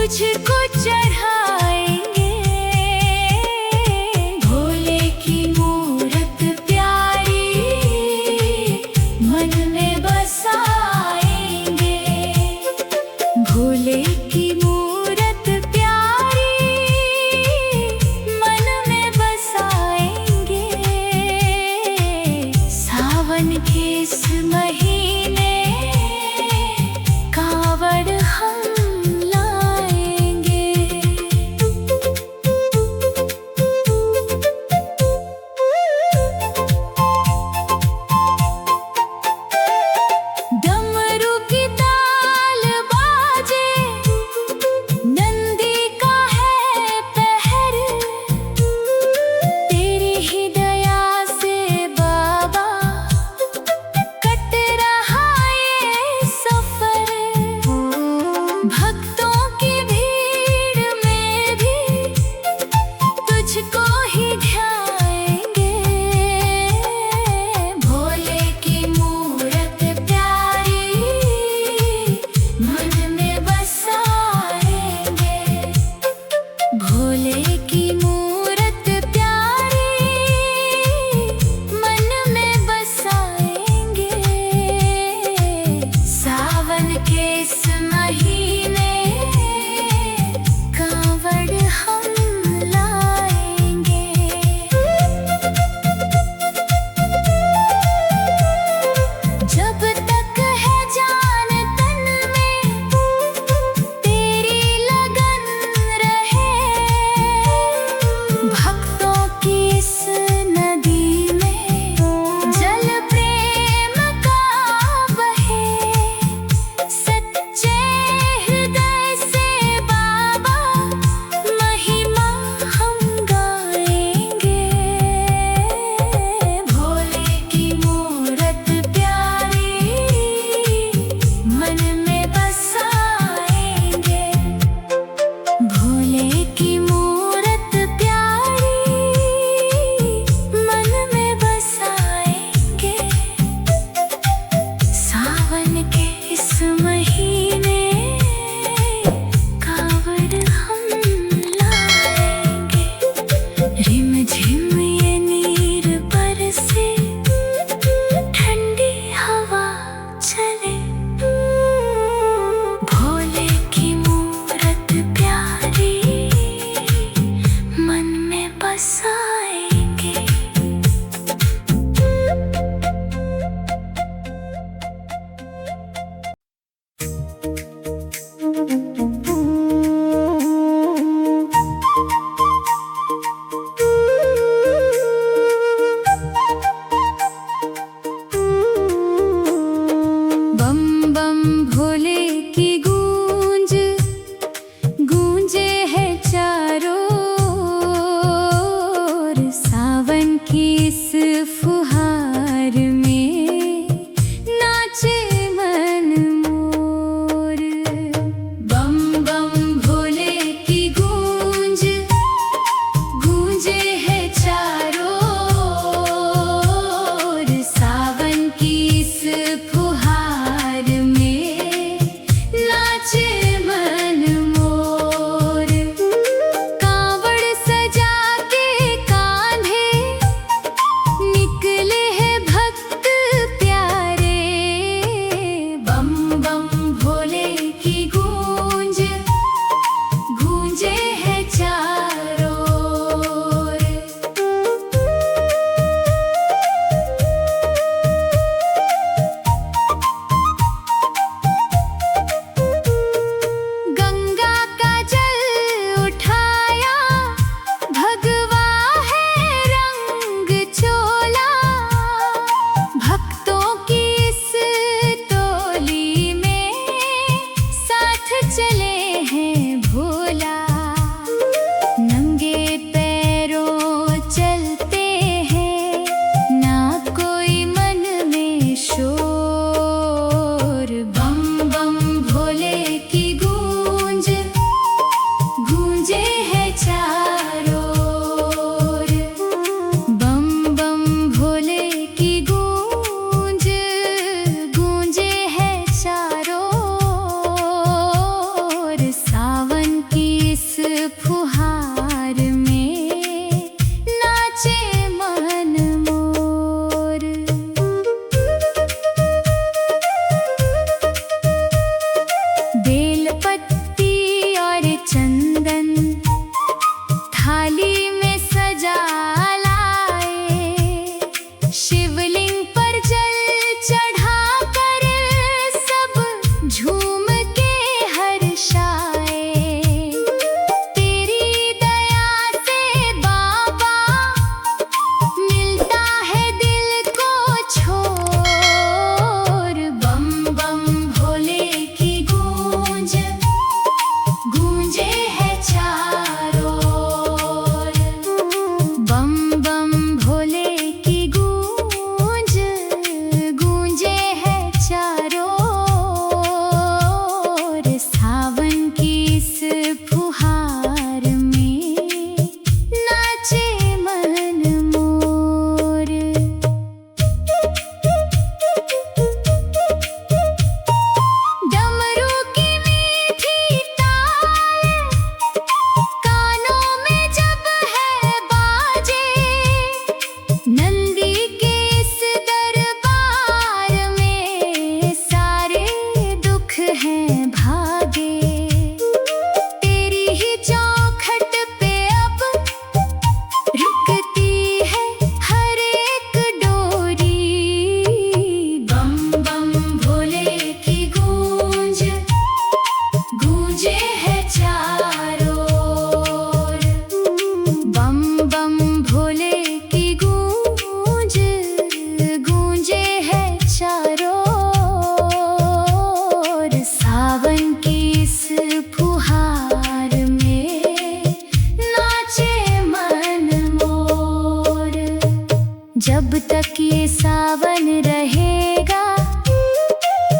तुझको चढ़ाएंगे। भोले की मूरत प्यारी मन में बसाएंगे। भोले की मूरत प्यारी मन में बसाएंगे। सावन के इस महीने कांवड़ हम लाएंगे। जब तक ये सावन रहेगा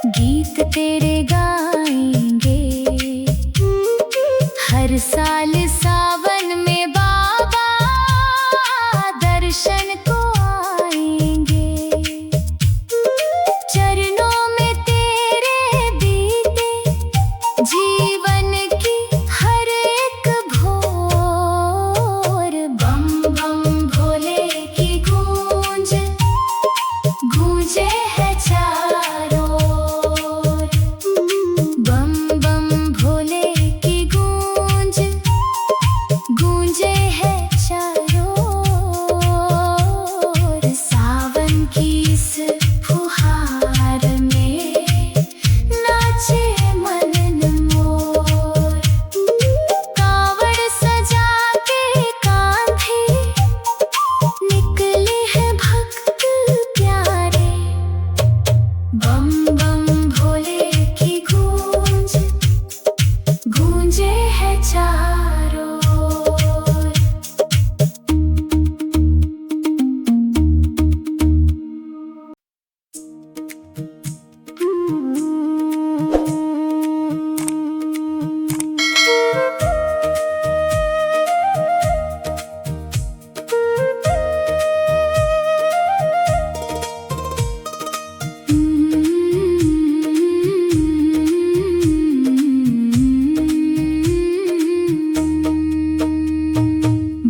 गीत तेरे गाएंगे। हर साल सावन में बाबा दर्शन को आएंगे। चरणों में तेरे बीते जीवन की हर एक भोर। बम बम भोले की गूंज गूंजे है चारों ओर। बम बम भोले की गूंज गूंजे है चारों ओर। सावन की इस फुहार में नाचे मन मोर। कांवड़ सजा के कांधे निकले हैं भक्त प्यारे। बम बम भोले की गूंज गूंजे है चारों ओर।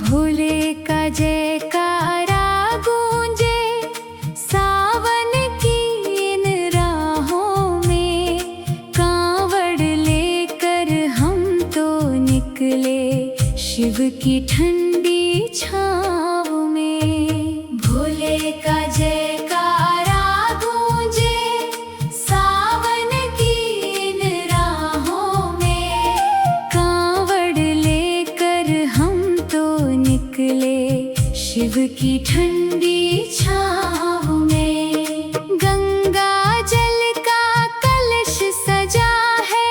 भोले का जयकारा गूंजे सावन की इन राहों में। कांवड़ लेकर हम तो निकले शिव की ठंडी छाँव में। भोले का जयकारा गूंजे सावन की इन राहों में। कांवड़ लेकर हम तो निकले शिव की ठंडी छाँव में। गंगा जल का कलश सजा है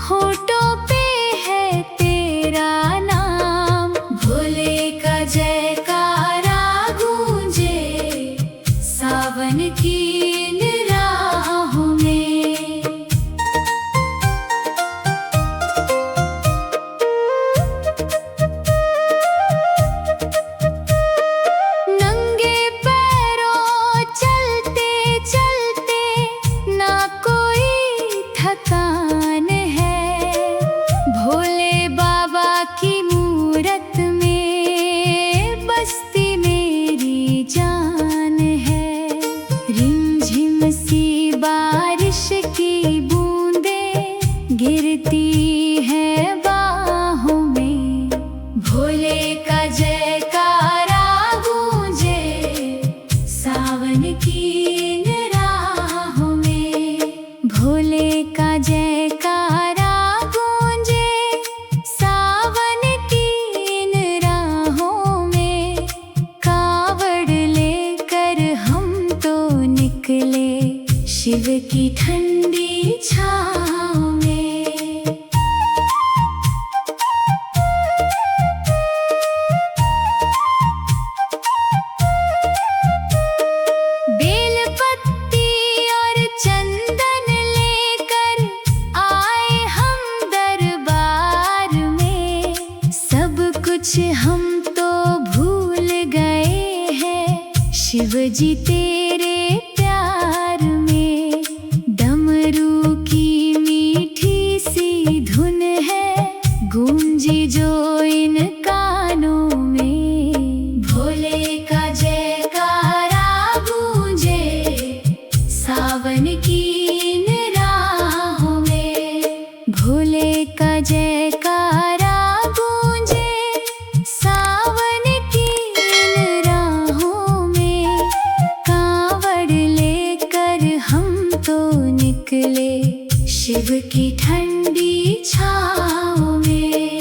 होठों पे है तेरा नाम। भोले का जयकारा गूंजे सावन की इन राहों में। नंगे पैरों चलते चलते ना कोई थकान है। भोले बाबा की मूरत में बसती मेरी जान है। रिमझिम सी बारिश की बूंदें गिरती हैं बाहों में। भोले का जयकारा गूंजे सावन की इन राहों में। भोले का जयकारा गूंजे सावन की इन राहों में। कांवड़ लेकर हम तो निकले शिव की ठंडी छाँव में। बेलपत्ती और चंदन लेकर आए हम दरबार में। सब कुछ हम तो भूल गए हैं शिव जी तेरे प्यार में। डमरू की मीठी सी धुन है गूंजी जो इन कानों में। भोले का जयकारा गूंजे सावन की इन राहों में। भोले का जयकारा गूंजे सावन की इन राहों में। कांवड़ लेकर हम तो निकले शिव की ठंडी छाँव में।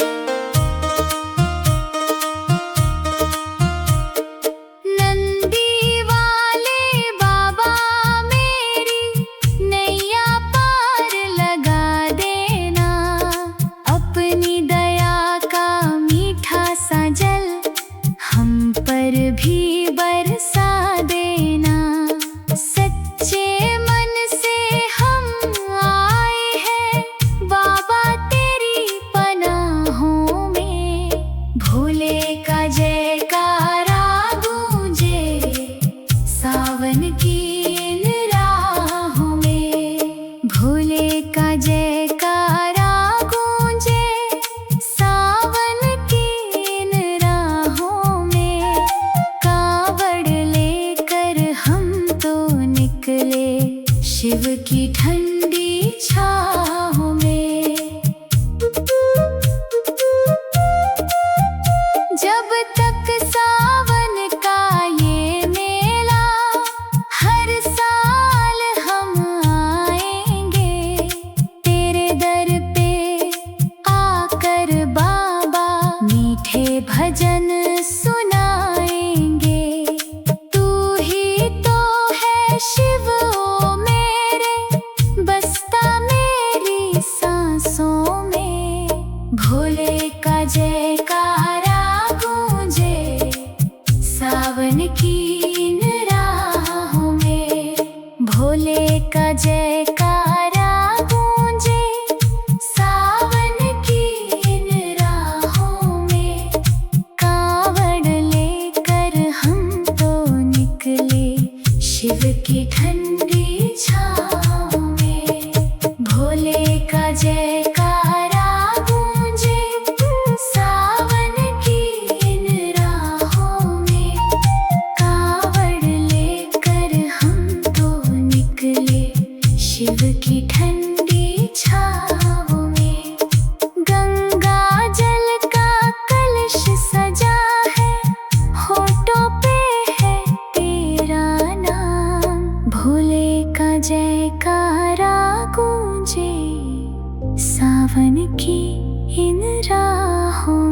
भोले का जयकारा गूंजे सावन की इन राहों में। भोले का जयकारा गूंजे सावन की इन राहों में। कांवड़ लेकर हम तो निकले शिव की ठंडी छाँव में। भोले का जयकारा गूंजे सावन की इन राहों में। कांवड़ लेकर हम तो निकले शिव की ठंडी छाँव में। गंगा जल का कलश सजा है, होठों पे है तेरा नाम। भोले का जयकारा गूंजे सावन की इन राहों